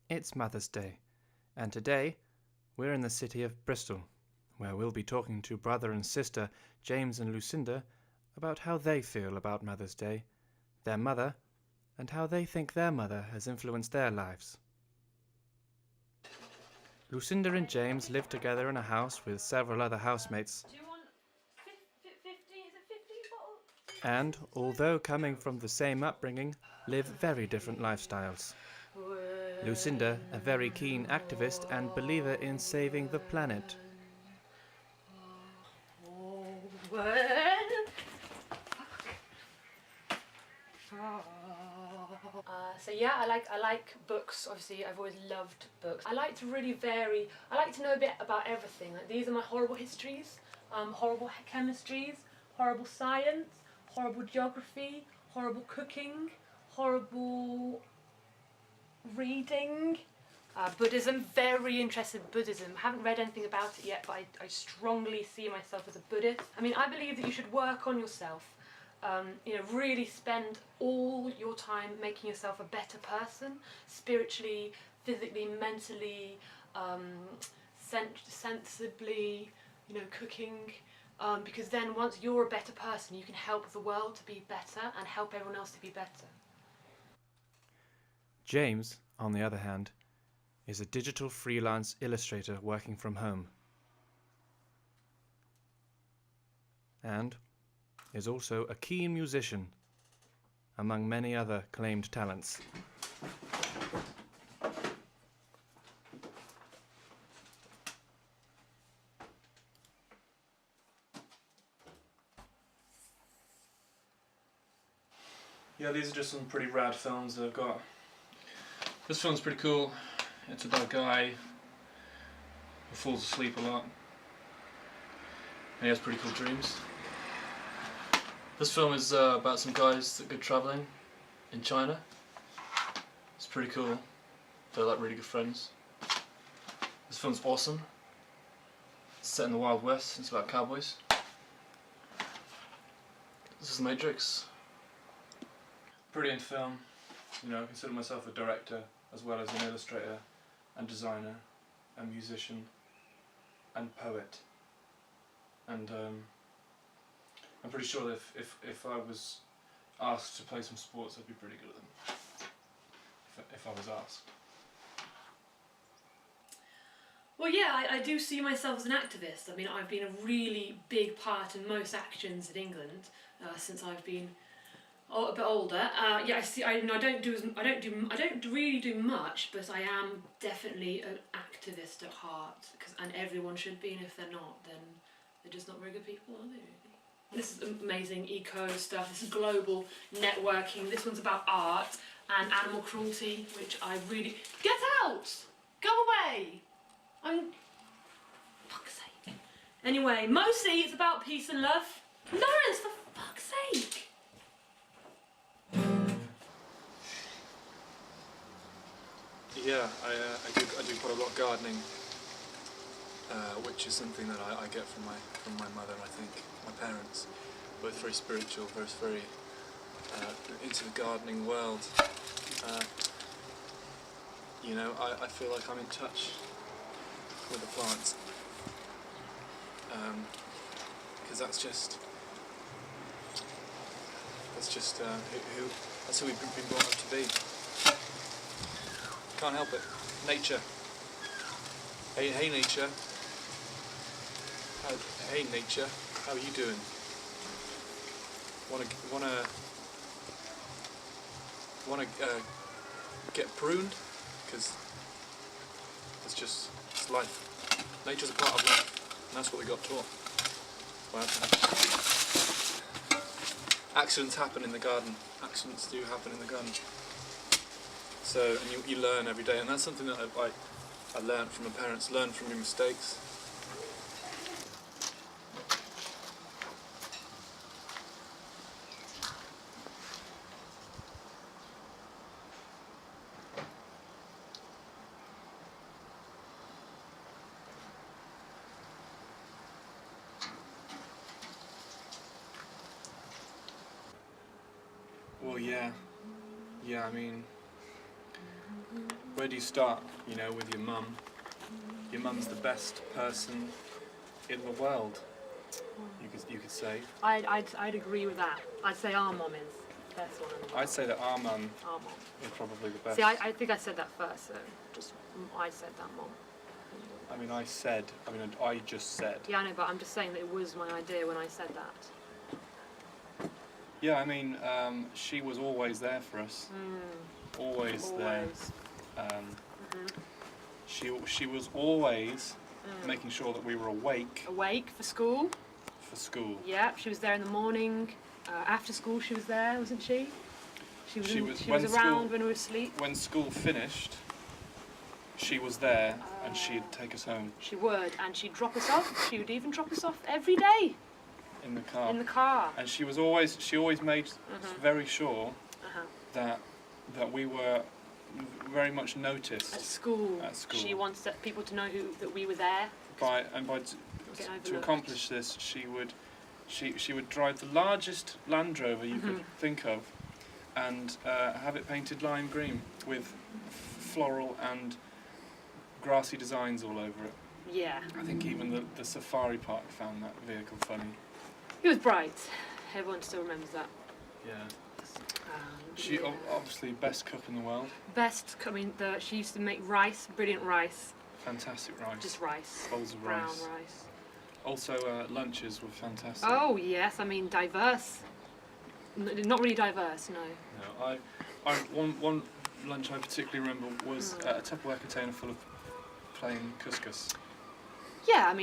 It's Mother's Day, and today we're in the city of Bristol, where we'll be talking to brother and sister James and Lucinda about how they feel about Mother's Day, their mother, and how they think their mother has influenced their lives. Lucinda and James live together in a house with several other housemates. Do you want 50? Is it 50 bottles? And, although coming from the same upbringing, live very different lifestyles. Lucinda, a very keen activist and believer in saving the planet. So yeah, I like books. Obviously, I've always loved books. I like to really vary. I like to know a bit about everything. Like, these are my horrible histories, horrible chemistries, horrible science, horrible geography, horrible cooking, horrible reading. Buddhism, very interested in Buddhism. I haven't read anything about it yet, but I strongly see myself as a Buddhist. I mean, I believe that you should work on yourself. Really spend all your time making yourself a better person, spiritually, physically, mentally, sensibly, cooking. Because then once you're a better person, you can help the world to be better and help everyone else to be better. James, on the other hand, is a digital freelance illustrator working from home. And is also a keen musician, among many other claimed talents. Yeah, these are just some pretty rad films that I've got. This film's pretty cool. It's about a guy who falls asleep a lot. And he has pretty cool dreams. This film is about some guys that go travelling in China. It's pretty cool. They're like really good friends. This film's awesome. It's set in the Wild West. It's about cowboys. This is The Matrix. Brilliant film. I consider myself a director as well as an illustrator and designer and musician and poet. And I'm pretty sure that if I was asked to play some sports, I'd be pretty good at them. If I was asked. Well, yeah, I do see myself as an activist. I mean, I've been a really big part in most actions in England since I've been a bit older. I don't really do much, but I am definitely an activist at heart. And everyone should be, and if they're not, then they're just not very good people, are they? Really? This is amazing eco stuff. This is global networking. This one's about art and animal cruelty, which I really get out. Go away. Fuck's sake. Anyway, mostly it's about peace and love. Lawrence, for fuck's sake. Yeah, I do quite a lot of gardening, which is something that I get from my mother and I think my parents, both very spiritual, both very into the gardening world. I feel like I'm in touch with the plants, because that's who we've been brought up to be. Can't help it. Nature. Hey nature. Hey nature. How are you doing? Wanna get pruned? Because it's life. Nature's a part of life, and that's what we got taught. Well, accidents happen in the garden. Accidents do happen in the garden. So, and you learn every day, and that's something that I learned from my parents. Learn from your mistakes. Well, yeah. I mean, where do you start? You know, with your mum. Your mum's the best person in the world. You could say. I'd agree with that. I'd say our mum is the best one in the world. I'd say that our mum Our mum. is probably the best. See, I think I said that first, so I said that mum. I just said. Yeah, I know, but I'm just saying that it was my idea when I said that. Yeah, she was always there for us. Always there. She was always making sure that we were awake Awake for school. for school. Yeah, she was there in the morning. After school, she was there, wasn't she? She was when around when we were asleep. When school finished, she was there and she'd take us home She would, and she'd drop us off. She would even drop us off every day in the car. in the car. And she always made very sure Uh-huh. that we were very much noticed At school. At school. She wanted people to know that we were there. by Get to overlooked. accomplish this. She would drive the largest Land Rover you could think of, and have it painted lime green with floral and grassy designs all over it. Yeah. I think even the safari park found that vehicle funny. It was bright. Everyone still remembers that. Yeah. Yeah. She obviously best cook in the world. Best. She used to make rice, brilliant rice. Fantastic rice. Just rice. Bowls of Brown rice. rice. Also, lunches were fantastic. Oh yes, diverse. Not really diverse, no. No, one lunch I particularly remember was a Tupperware container full of plain couscous. Yeah,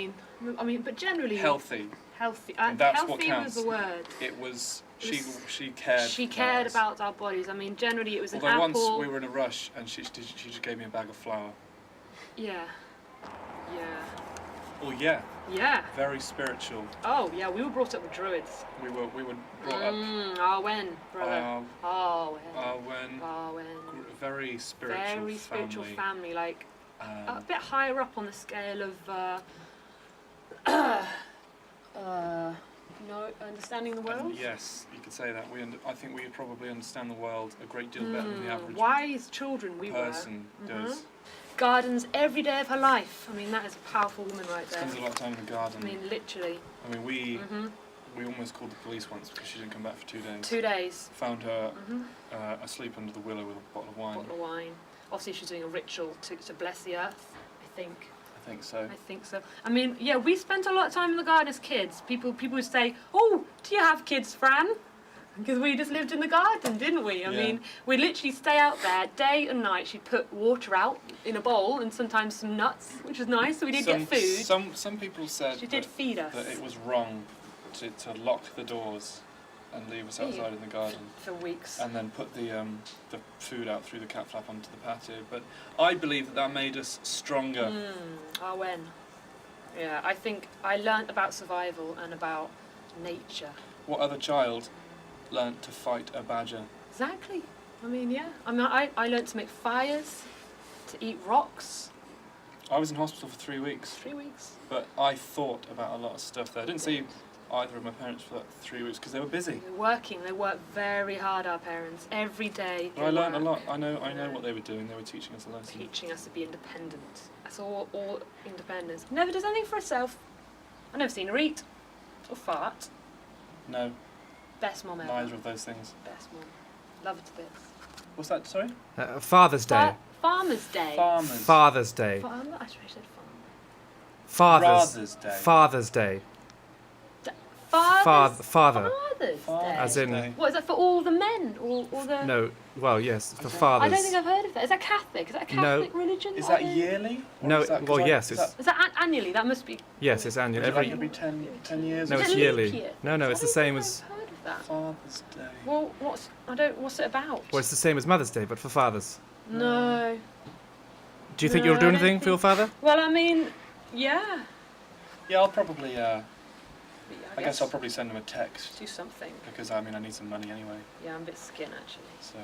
but generally Healthy. Healthy. And that's healthy what counts. was the word. It was. It She cared. She cared us. about our bodies. Generally it was Although an once apple. we were in a rush and she just gave me a bag of flour. Yeah. Yeah. Oh yeah. Yeah. Very spiritual. Oh yeah, we were brought up with druids. We were brought up. Arwen, brother. Arwen. When Arwen. very spiritual. Very spiritual family, like a Um, bit higher up on the scale of understanding the world. yes, you could say that. I think we probably understand the world a great deal better than the average Wise children we person were. does. Gardens every day of her life. That is a powerful woman right there. Spends a lot of time in the garden. Literally. We almost called the police once because she didn't come back for 2 days. 2 days. Found her asleep under the willow with a bottle of wine. Bottle of wine. Obviously, she's doing a ritual to bless the earth. I think. I think so. I think so. Yeah, we spent a lot of time in the garden as kids. People would say, "Oh, do you have kids, Fran?" Because we just lived in the garden, didn't we? We'd literally stay out there day and night. She'd put water out in a bowl and sometimes some nuts, which was nice. So we did get food. Some people said She did feed us. that it was wrong to lock the doors and leave us outside in the garden. For weeks. And then put the food out through the cat flap onto the patio. But I believe that made us stronger. When? Yeah, I think I learnt about survival and about nature. What other child learnt to fight a badger? Exactly. Yeah. I learnt to make fires, to eat rocks. I was in hospital for 3 weeks. 3 weeks. But I thought about a lot of stuff there. I didn't see either of my parents for that 3 weeks because they were busy. They're working. They work very hard, our parents, every day. But I learned a lot. I know what they were doing. They were teaching us a lesson. Teaching us to be independent. That's all independence. Never does anything for herself. I've never seen her eat or fart. No, Best mum ever. neither of those things. Best mum. Love her to bits. What's that? Sorry? Father's Day. Farmer's Day. Farmers. Father's Day. I actually said Father's Day. Father's Day. Father's Father. Father's Day. As in- Day. What is that for all the men? All the. No, well, yes, for Okay. fathers. I don't think I've heard of that. Is that Catholic? Is that a No. Catholic religion? Is that yearly? Or No, is that, 'cause well, I- yes, is it's- that- Is that annually? That must be. Yes, it's annual. is it like Every every 10 years? No, Is it's it leap yearly. year? No, it's the I same don't as. think I've heard of that. Father's Day. Well, what's it about? Well, it's the same as Mother's Day, but for fathers. No. Do you think No, you'll do I don't anything for your father? Well, yeah. Yeah, I'll probably. I I guess I'll probably send him a text do something. because I need some money anyway. Yeah, I'm a bit skin actually. So.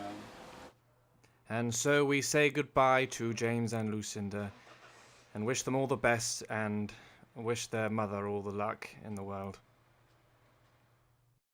And so we say goodbye to James and Lucinda and wish them all the best and wish their mother all the luck in the world.